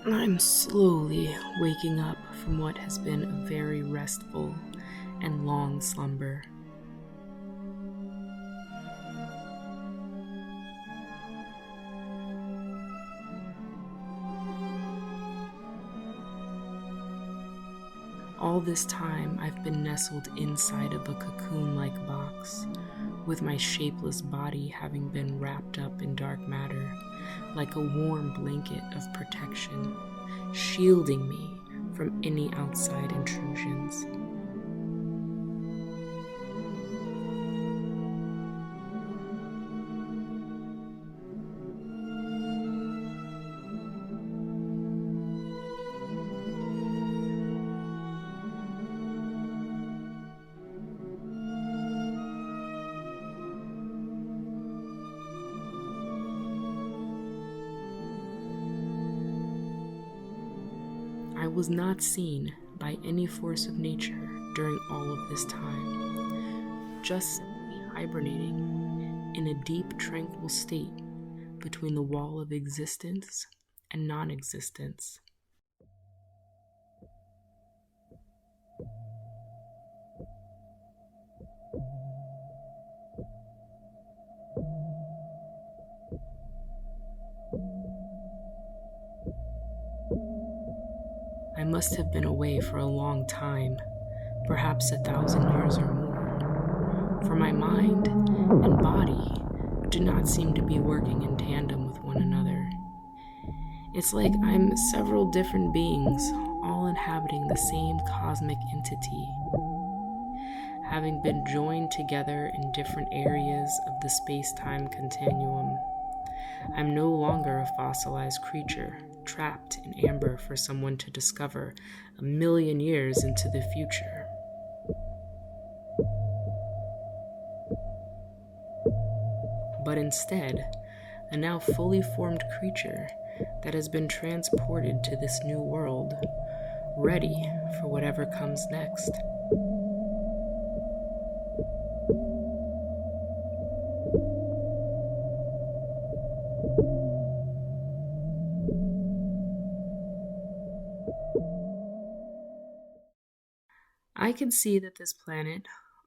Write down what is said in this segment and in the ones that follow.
I'm slowly waking up from what has been a very restful and long slumber. All this time, I've been nestled inside of a cocoon-like box, with my shapeless body having been wrapped up in dark matter, like a warm blanket of protection, shielding me from any outside intrusions. I was not seen by any force of nature during all of this time, just simply hibernating in a deep, tranquil state between the wall of existence and non-existence. I must have been away for a long time, perhaps 1,000 years or more, for my mind and body do not seem to be working in tandem with one another. It's like I'm several different beings, all inhabiting the same cosmic entity, having been joined together in different areas of the space-time continuum. I'm no longer a fossilized creature, trapped in amber for someone to discover 1,000,000 years into the future. But instead, a now fully formed creature that has been transported to this new world, ready for whatever comes next. I can see that this planet,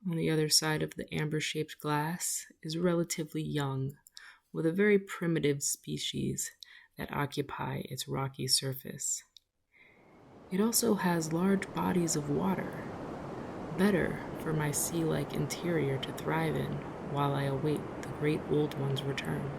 on the other side of the amber-shaped glass, is relatively young, with a very primitive species that occupy its rocky surface. It also has large bodies of water, better for my sea-like interior to thrive in while I await the great old one's return.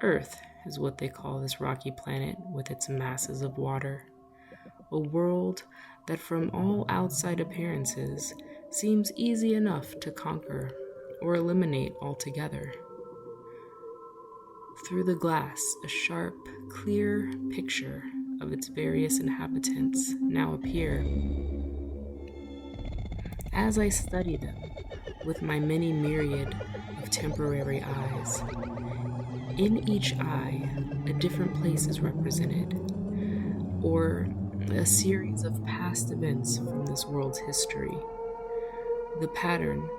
Earth is what they call this rocky planet with its masses of water. A world that from all outside appearances seems easy enough to conquer or eliminate altogether. Through the glass, a sharp, clear picture of its various inhabitants now appear. As I study them with my many myriad of temporary eyes, in each eye, a different place is represented, or a series of past events from this world's history. The pattern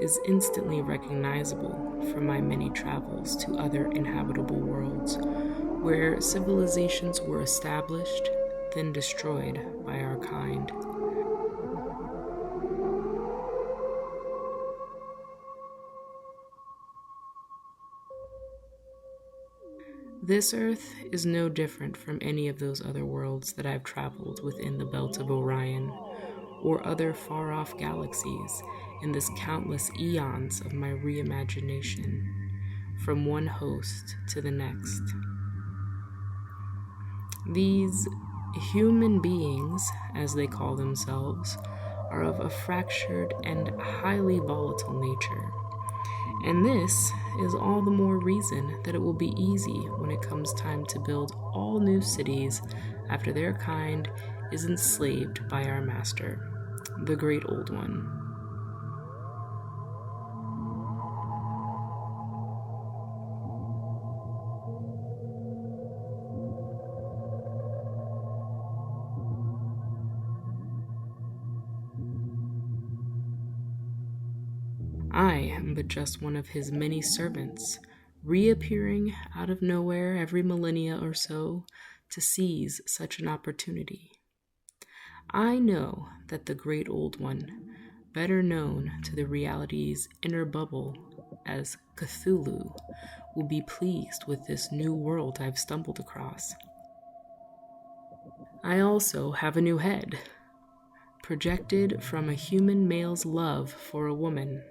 is instantly recognizable from my many travels to other inhabitable worlds, where civilizations were established, then destroyed by our kind. This Earth is no different from any of those other worlds that I've traveled within the belt of Orion, or other far-off galaxies in this countless eons of my reimagination, from one host to the next. These human beings, as they call themselves, are of a fractured and highly volatile nature. And this is all the more reason that it will be easy when it comes time to build all new cities after their kind is enslaved by our master, the Great Old One. I am but just one of his many servants, reappearing out of nowhere every millennia or so to seize such an opportunity. I know that the Great Old One, better known to the reality's inner bubble as Cthulhu, will be pleased with this new world I've stumbled across. I also have a new head, projected from a human male's love for a woman,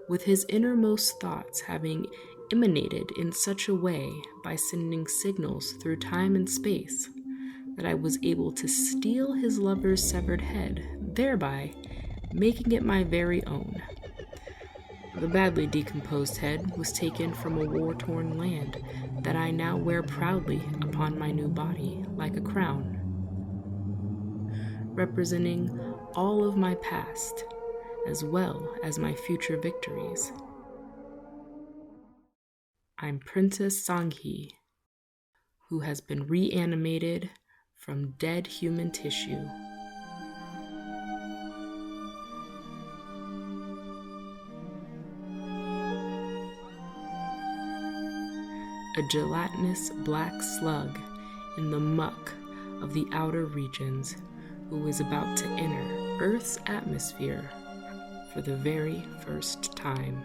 with his innermost thoughts having emanated in such a way by sending signals through time and space that I was able to steal his lover's severed head, thereby making it my very own. The badly decomposed head was taken from a war-torn land that I now wear proudly upon my new body like a crown, representing all of my past as well as my future victories. I'm Princess Sang-Hee, who has been reanimated from dead human tissue. A gelatinous black slug in the muck of the outer regions who is about to enter Earth's atmosphere for the very first time.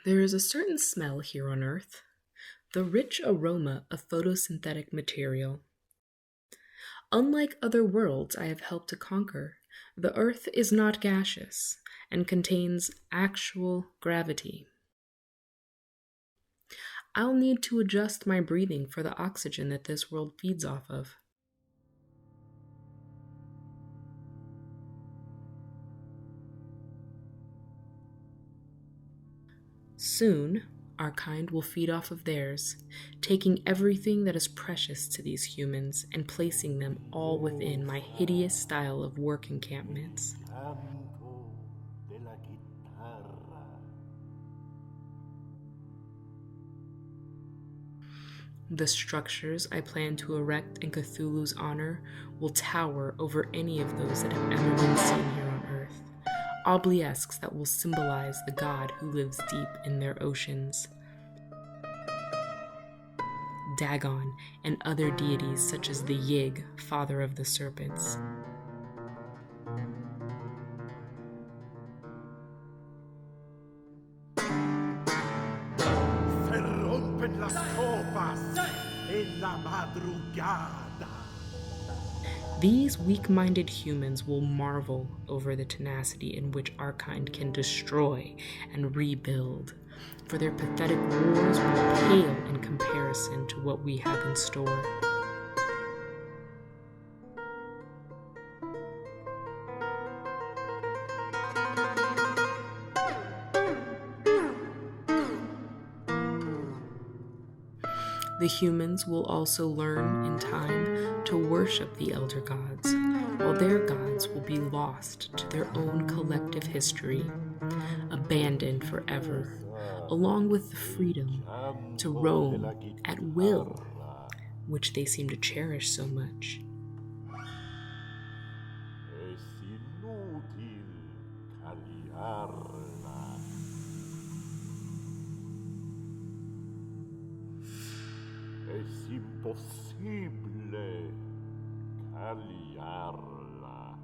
There is a certain smell here on Earth, the rich aroma of photosynthetic material. Unlike other worlds I have helped to conquer, the Earth is not gaseous and contains actual gravity. I'll need to adjust my breathing for the oxygen that this world feeds off of. Soon, our kind will feed off of theirs, taking everything that is precious to these humans and placing them all within my hideous style of work encampments. The structures I plan to erect in Cthulhu's honor will tower over any of those that have ever been seen here on Earth. Obelisks that will symbolize the god who lives deep in their oceans. Dagon and other deities such as the Yig, father of the serpents. Rompen las copas en la madrugada. These weak-minded humans will marvel over the tenacity in which our kind can destroy and rebuild, for their pathetic wars will pale in comparison to what we have in store. The humans will also learn in time to worship the elder gods, while their gods will be lost to their own collective history, abandoned forever, along with the freedom to roam at will, which they seem to cherish so much. Es imposible callarla.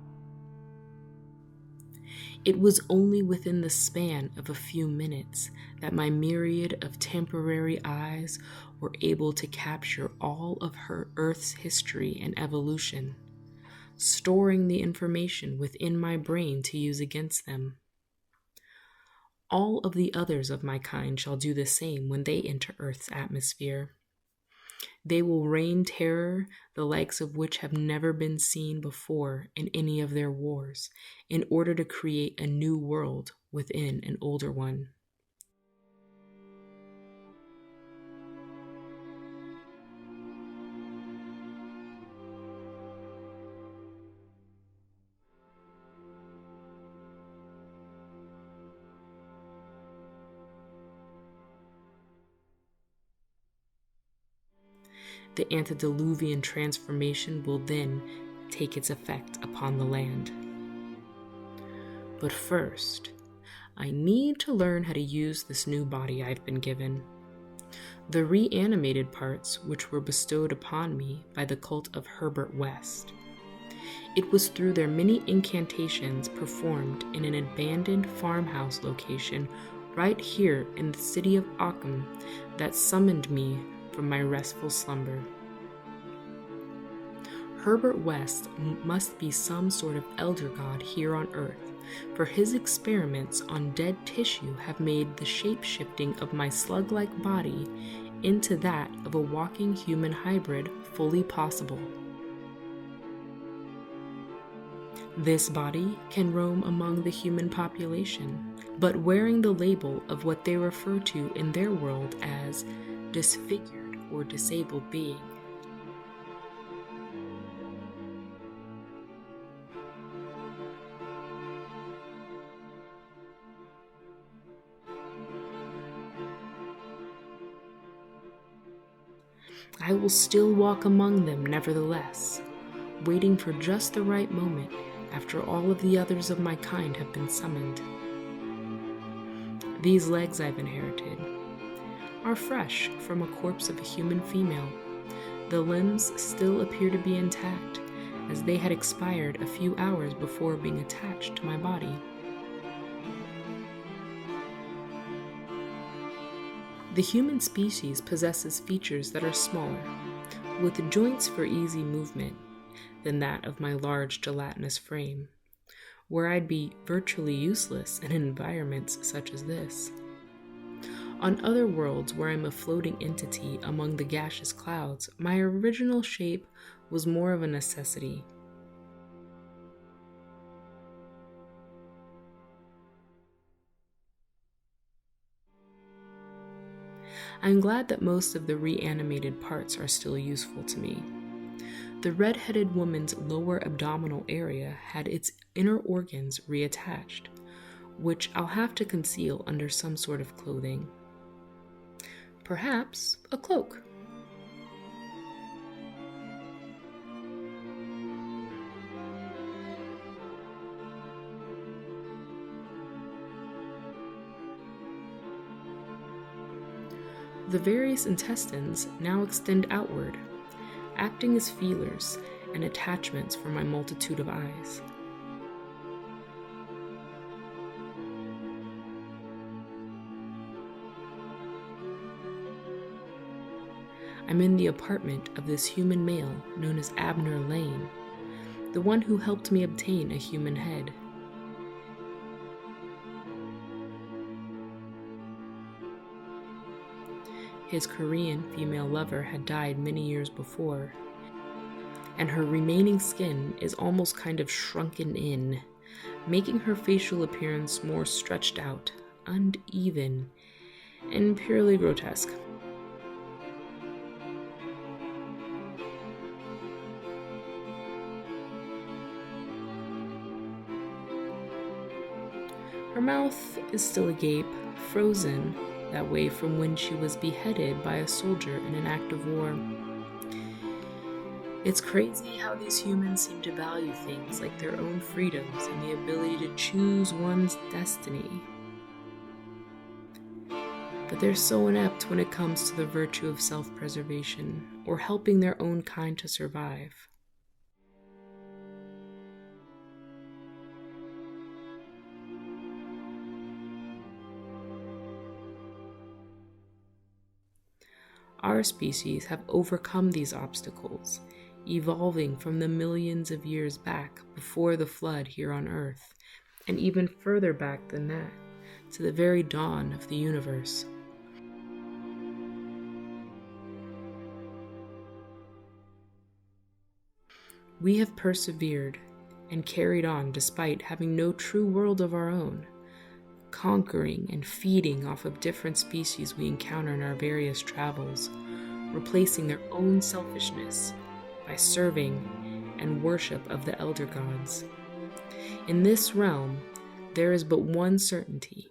It was only within the span of a few minutes that my myriad of temporary eyes were able to capture all of her Earth's history and evolution, storing the information within my brain to use against them. All of the others of my kind shall do the same when they enter Earth's atmosphere. They will rain terror, the likes of which have never been seen before in any of their wars, in order to create a new world within an older one. The antediluvian transformation will then take its effect upon the land. But first, I need to learn how to use this new body I've been given. The reanimated parts which were bestowed upon me by the cult of Herbert West. It was through their many incantations performed in an abandoned farmhouse location right here in the city of Occam that summoned me from my restful slumber. Herbert West must be some sort of elder god here on Earth, for his experiments on dead tissue have made the shape-shifting of my slug-like body into that of a walking human hybrid fully possible. This body can roam among the human population, but wearing the label of what they refer to in their world as disfigured or disabled being. I will still walk among them nevertheless, waiting for just the right moment after all of the others of my kind have been summoned. These legs I've inherited are fresh from a corpse of a human female. The limbs still appear to be intact, as they had expired a few hours before being attached to my body. The human species possesses features that are smaller, with joints for easy movement, than that of my large gelatinous frame, where I'd be virtually useless in environments such as this. On other worlds where I'm a floating entity among the gaseous clouds, my original shape was more of a necessity. I'm glad that most of the reanimated parts are still useful to me. The red-headed woman's lower abdominal area had its inner organs reattached, which I'll have to conceal under some sort of clothing. Perhaps a cloak. The various intestines now extend outward, acting as feelers and attachments for my multitude of eyes. I'm in the apartment of this human male known as Abner Lane, the one who helped me obtain a human head. His Korean female lover had died many years before, and her remaining skin is almost kind of shrunken in, making her facial appearance more stretched out, uneven, and purely grotesque. Her mouth is still agape, frozen that way from when she was beheaded by a soldier in an act of war. It's crazy how these humans seem to value things like their own freedoms and the ability to choose one's destiny. But they're so inept when it comes to the virtue of self-preservation or helping their own kind to survive. Our species have overcome these obstacles, evolving from the millions of years back before the flood here on Earth, and even further back than that, to the very dawn of the universe. We have persevered and carried on despite having no true world of our own, conquering and feeding off of different species we encounter in our various travels, replacing their own selfishness by serving and worship of the elder gods. In this realm, there is but one certainty,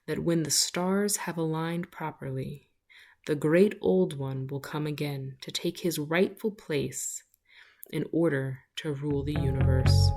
that when the stars have aligned properly, the great old one will come again to take his rightful place in order to rule the universe.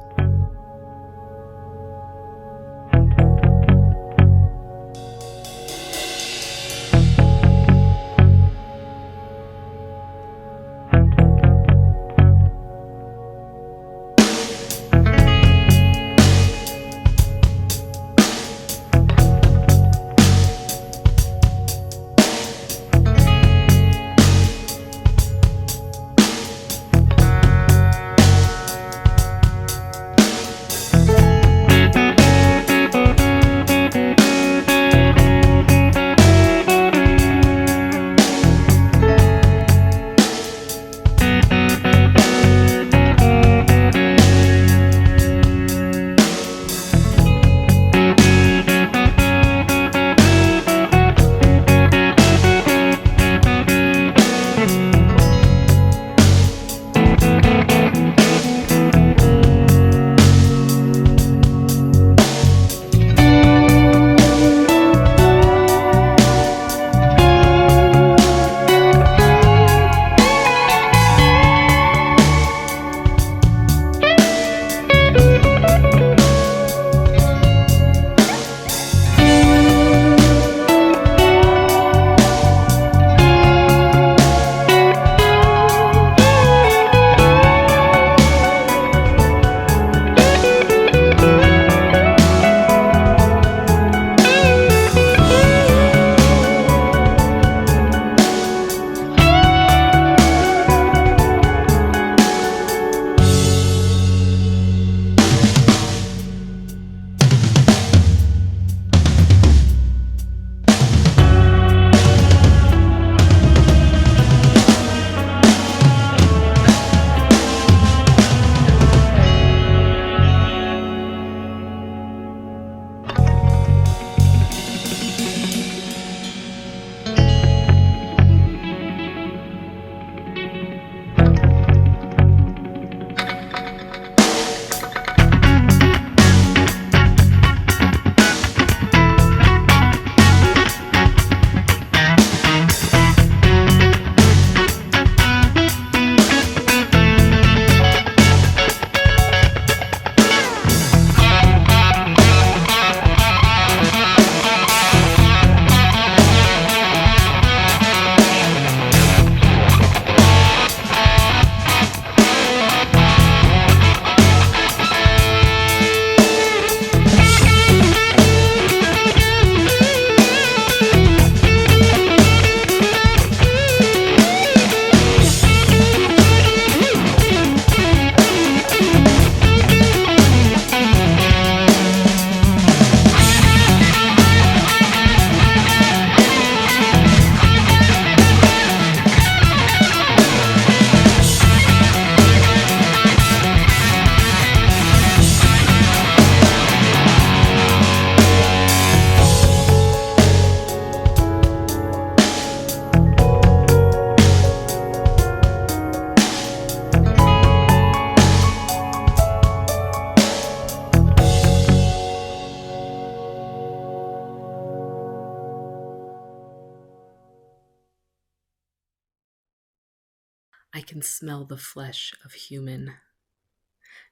I can smell the flesh of human.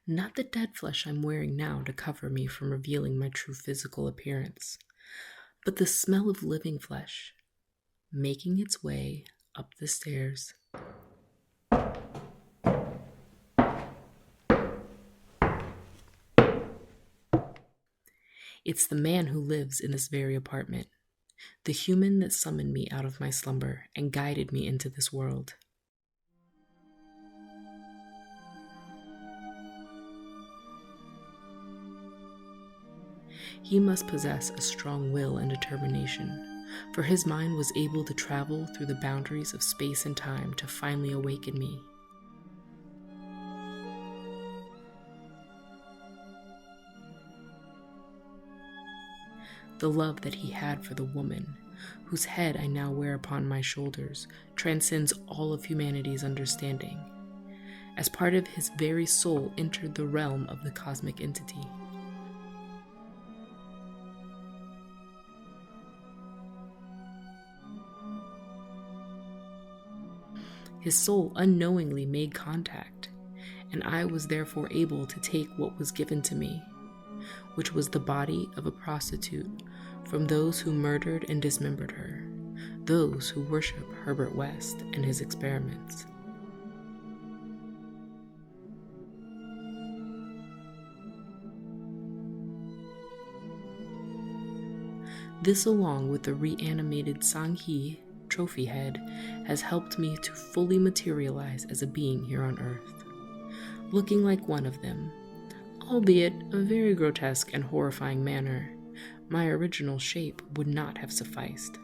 Not the dead flesh I'm wearing now to cover me from revealing my true physical appearance, but the smell of living flesh making its way up the stairs. It's the man who lives in this very apartment, the human that summoned me out of my slumber and guided me into this world. He must possess a strong will and determination, for his mind was able to travel through the boundaries of space and time to finally awaken me. The love that he had for the woman, whose head I now wear upon my shoulders, transcends all of humanity's understanding. As part of his very soul entered the realm of the cosmic entity. His soul unknowingly made contact, and I was therefore able to take what was given to me, which was the body of a prostitute, from those who murdered and dismembered her, those who worship Herbert West and his experiments. This, along with the reanimated Sang-Hee trophy head, has helped me to fully materialize as a being here on Earth. Looking like one of them, albeit a very grotesque and horrifying manner, my original shape would not have sufficed.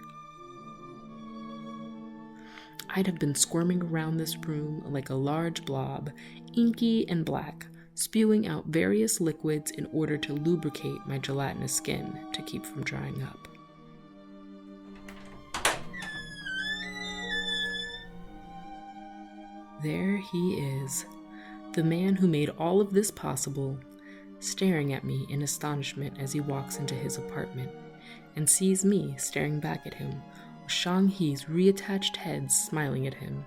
I'd have been squirming around this room like a large blob, inky and black, spewing out various liquids in order to lubricate my gelatinous skin to keep from drying up. There he is, the man who made all of this possible, staring at me in astonishment as he walks into his apartment and sees me staring back at him with Sang-Hee's reattached head smiling at him.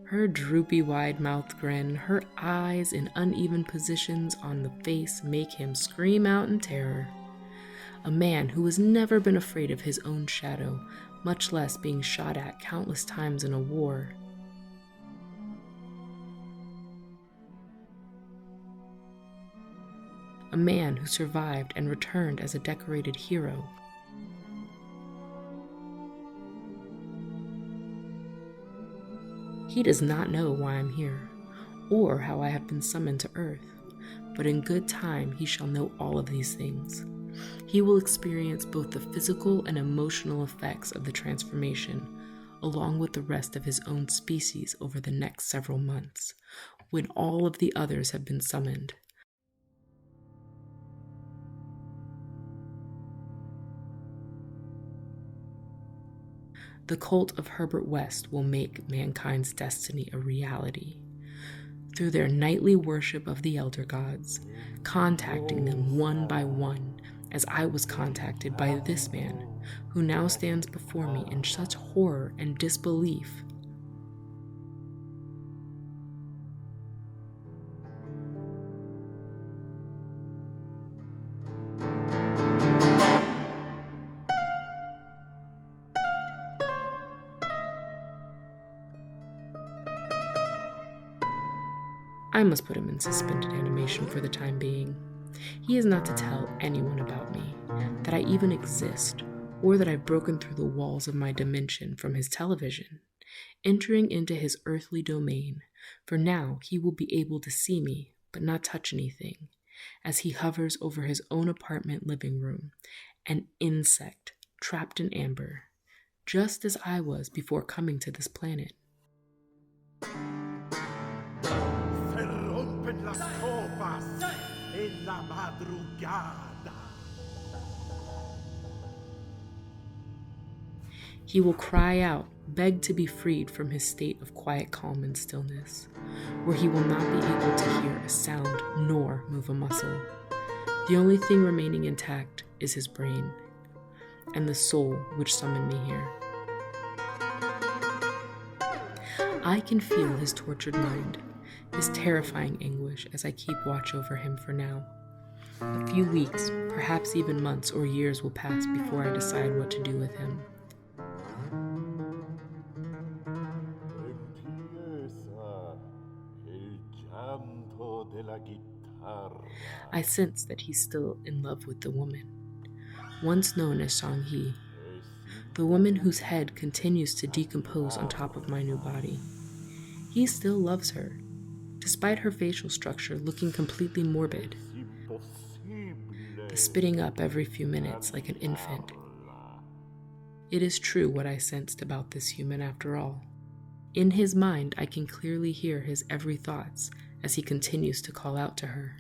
Her droopy wide-mouthed grin, her eyes in uneven positions on the face make him scream out in terror. A man who has never been afraid of his own shadow, much less being shot at countless times in a war. A man who survived and returned as a decorated hero. He does not know why I'm here, or how I have been summoned to Earth, but in good time he shall know all of these things. He will experience both the physical and emotional effects of the transformation, along with the rest of his own species over the next several months, when all of the others have been summoned. The cult of Herbert West will make mankind's destiny a reality through their nightly worship of the elder gods, contacting them one by one, as I was contacted by this man, who now stands before me in such horror and disbelief. I must put him in suspended animation for the time being. He is not to tell anyone about me, that I even exist, or that I've broken through the walls of my dimension from his television, entering into his earthly domain, for now he will be able to see me, but not touch anything, as he hovers over his own apartment living room, an insect trapped in amber, just as I was before coming to this planet. Las copas en la madrugada. He will cry out, beg to be freed from his state of quiet calm and stillness, where he will not be able to hear a sound nor move a muscle. The only thing remaining intact is his brain. and the soul which summoned me here. I can feel his tortured mind, his terrifying anguish as I keep watch over him for now. A few weeks, perhaps even months or years will pass before I decide what to do with him. I sense that he's still in love with the woman, once known as Sang-Hee, the woman whose head continues to decompose on top of my new body. He still loves her, despite her facial structure looking completely morbid, the spitting up every few minutes like an infant. It is true what I sensed about this human after all. In his mind, I can clearly hear his every thoughts as he continues to call out to her.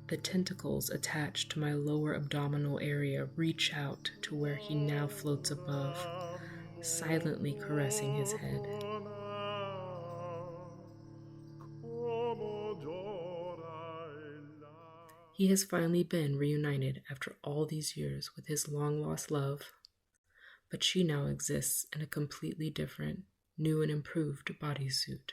The tentacles attached to my lower abdominal area reach out to where he now floats above, silently caressing his head. He has finally been reunited after all these years with his long-lost love, but she now exists in a completely different, new and improved bodysuit.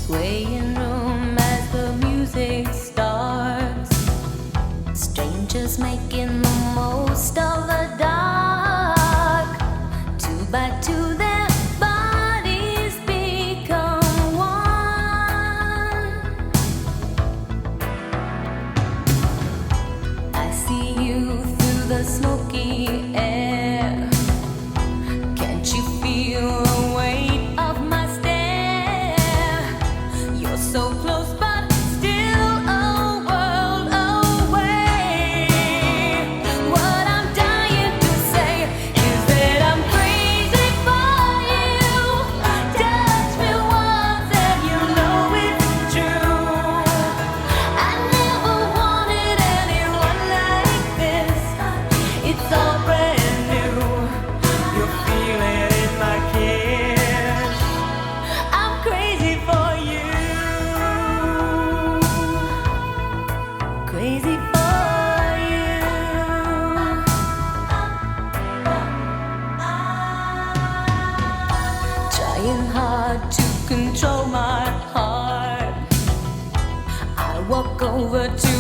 Swaying room as the music starts, strangers making the most of the dark. Two by two their bodies become one. I see you through the smoky air. Can't you feel the weight of my so close, but still a world away. What I'm dying to say is that I'm crazy for you. Touch me once and you know it's true. I never wanted anyone like this. It's all brand new. You're feeling in my kiss. I'm crazy for you. Crazy for you. Trying hard to control my heart. I walk over to